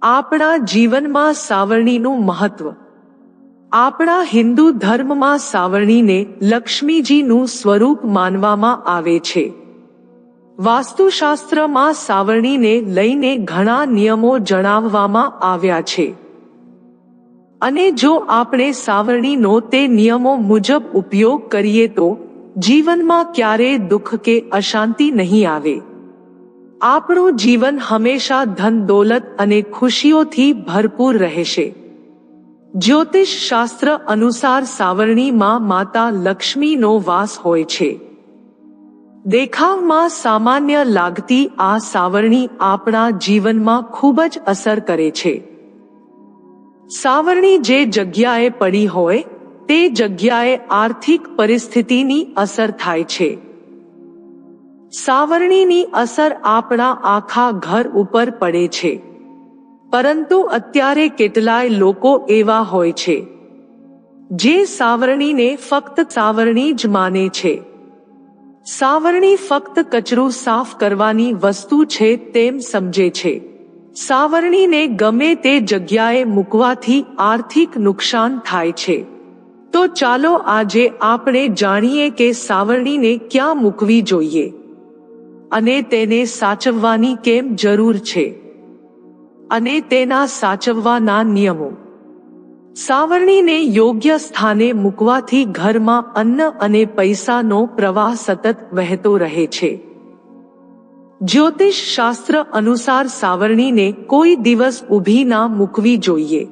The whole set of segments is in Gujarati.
આપણા જીવનમાં સાવરણીનું મહત્વ. આપણા હિન્દુ ધર્મમાં સાવરણીને લક્ષ્મીજીનું સ્વરૂપ માનવામાં આવે છે. વાસ્તુશાસ્ત્રમાં સાવરણીને લઈને ઘણા નિયમો જણાવવામાં આવ્યા છે. અને જો આપણે સાવરણીનો તે નિયમો મુજબ ઉપયોગ કરીએ તો જીવનમાં ક્યારેય દુઃખ કે અશાંતિ નહીં આવે. આપણું જીવન હંમેશા ધન દોલત અને ખુશીઓથી ભરપૂર રહેશે. જ્યોતિષ શાસ્ત્ર અનુસાર સાવરણીમાં માતા લક્ષ્મીનો વાસ હોય છે. દેખાવમાં સામાન્ય લાગતી આ સાવરણી આપણા જીવનમાં ખૂબ જ અસર કરે છે. સાવરણી જે જગ્યાએ પડી હોય તે જગ્યાએ આર્થિક પરિસ્થિતિની અસર થાય છે. સાવરણીની અસર આપણા આખા ઘર ઉપર પડે છે. પરંતુ અત્યારે કેટલાય લોકો એવા હોય છે જે સાવરણીને ફક્ત સાવરણી જ માને છે. સાવરણી ફક્ત કચરું સાફ કરવાની વસ્તુ છે તેમ સમજે છે. સાવરણીને ગમે તે જગ્યાએ મૂકવાથી આર્થિક નુકસાન થાય છે. તો ચાલો આજે આપણે જાણીએ કે સાવરણીને ક્યાં મૂકવી જોઈએ અને તેને સાચવવાની કેમ જરૂર છે અને તેના સાચવવાના નિયમો. સાવરણીને યોગ્ય સ્થાને મૂકવાથી ઘરમાં અન્ન અને પૈસાનો પ્રવાહ સતત વહેતો રહે છે. જ્યોતિષ શાસ્ત્ર અનુસાર સાવરણીને કોઈ દિવસ ઊભી ના મૂકવી જોઈએ.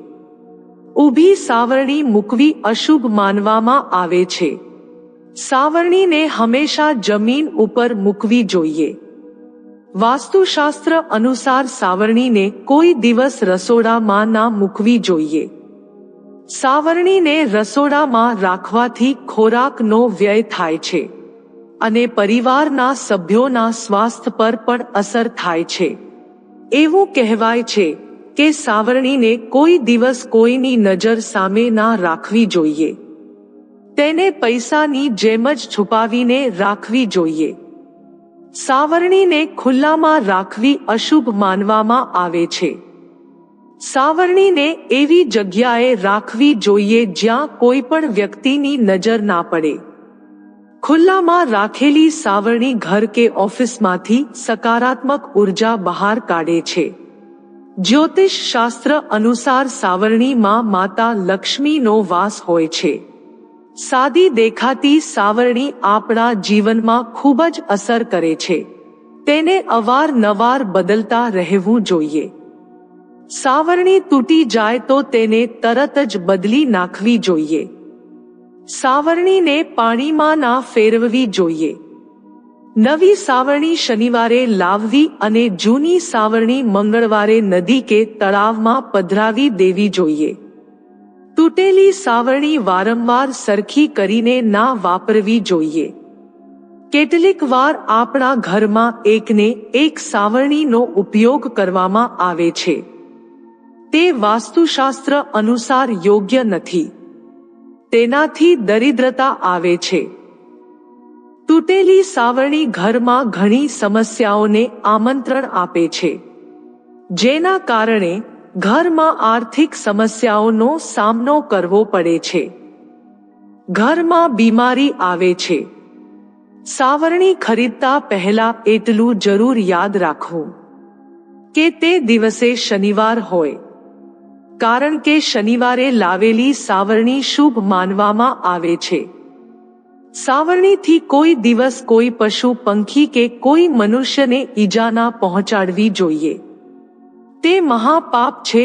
ઊભી સાવરણી મૂકવી અશુભ માનવામાં આવે છે. સાવરણીને હંમેશા જમીન ઉપર મૂકવી જોઈએ. વાસ્તુશાસ્ત્ર અનુસાર સાવરણીને કોઈ દિવસ રસોડામાં ના મૂકવી જોઈએ. સાવરણીને રસોડામાં રાખવાથી ખોરાકનો વ્યય થાય છે અને પરિવારના સભ્યોના સ્વાસ્થ્ય પર પણ અસર થાય છે. એવું કહેવાય છે કે સાવરણીને કોઈ દિવસ કોઈની નજર સામે ના રાખવી જોઈએ. તેને પૈસાની જેમ જ છુપાવીને રાખવી જોઈએ. સાવરણીને ખુલ્લામાં રાખવી અશુભ માનવામાં આવે છે. સાવરણીને એવી જગ્યાએ રાખવી જોઈએ જ્યાં કોઈ પણ વ્યક્તિની નજર ના પડે. ખુલ્લામાં રાખેલી સાવરણી ઘર કે ઓફિસમાંથી સકારાત્મક ઉર્જા બહાર કાઢે છે. જ્યોતિષ શાસ્ત્ર અનુસાર સાવરણીમાં માતા લક્ષ્મીનો વાસ હોય છે. સાદી દેખાતી સાવરણી આપણા જીવનમાં ખૂબ જ અસર કરે છે. તેને અવારનવાર બદલતા રહેવું જોઈએ. સાવરણી તૂટી જાય તો તેને તરત જ બદલી નાખવી જોઈએ. સાવરણીને પાણીમાં ના ફેરવવી જોઈએ. નવી સાવરણી શનિવારે લાવવી અને જૂની સાવરણી મંગળવારે નદી કે તળાવમાં પધરાવી દેવી જોઈએ. તૂટેલી સાવરણી વારંવાર સરખી કરીને ના વાપરવી જોઈએ. કેટલીક વાર આપણા ઘરમાં એકને એક સાવરણીનો ઉપયોગ કરવામાં આવે છે. તે વાસ્તુશાસ્ત્ર અનુસાર યોગ્ય નથી. તેનાથી દરિદ્રતા આવે છે. તૂટેલી સાવરણી ઘરમાં ઘણી સમસ્યાઓને આમંત્રણ આપે છે, જેના કારણે ઘરમાં આર્થિક સમસ્યાઓનો સામનો કરવો પડે છે. ઘરમાં બીમારી આવે છે. સાવરણી ખરીદતા પહેલા એટલું જરૂર યાદ રાખવું કે તે દિવસે શનિવાર હોય, કારણ કે શનિવારે લાવેલી સાવરણી શુભ માનવામાં આવે છે. સાવરણીથી કોઈ દિવસ કોઈ પશુ પંખી કે કોઈ મનુષ્યને ઈજા ના પહોંચાડવી જોઈએ. તે મહાપાપ છે.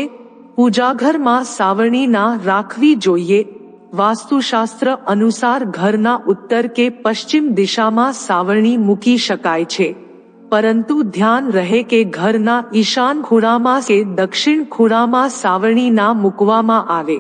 પૂજાઘરમાં સાવરણી ના રાખવી જોઈએ. વાસ્તુશાસ્ત્ર અનુસાર ઘરના ઉત્તર કે પશ્ચિમ દિશામાં સાવરણી મૂકી શકાય છે, પરંતુ ધ્યાન રહે કે ઘરના ઈશાન ખૂણામાં કે દક્ષિણ ખૂણામાં સાવરણી ના મૂકવામાં આવે.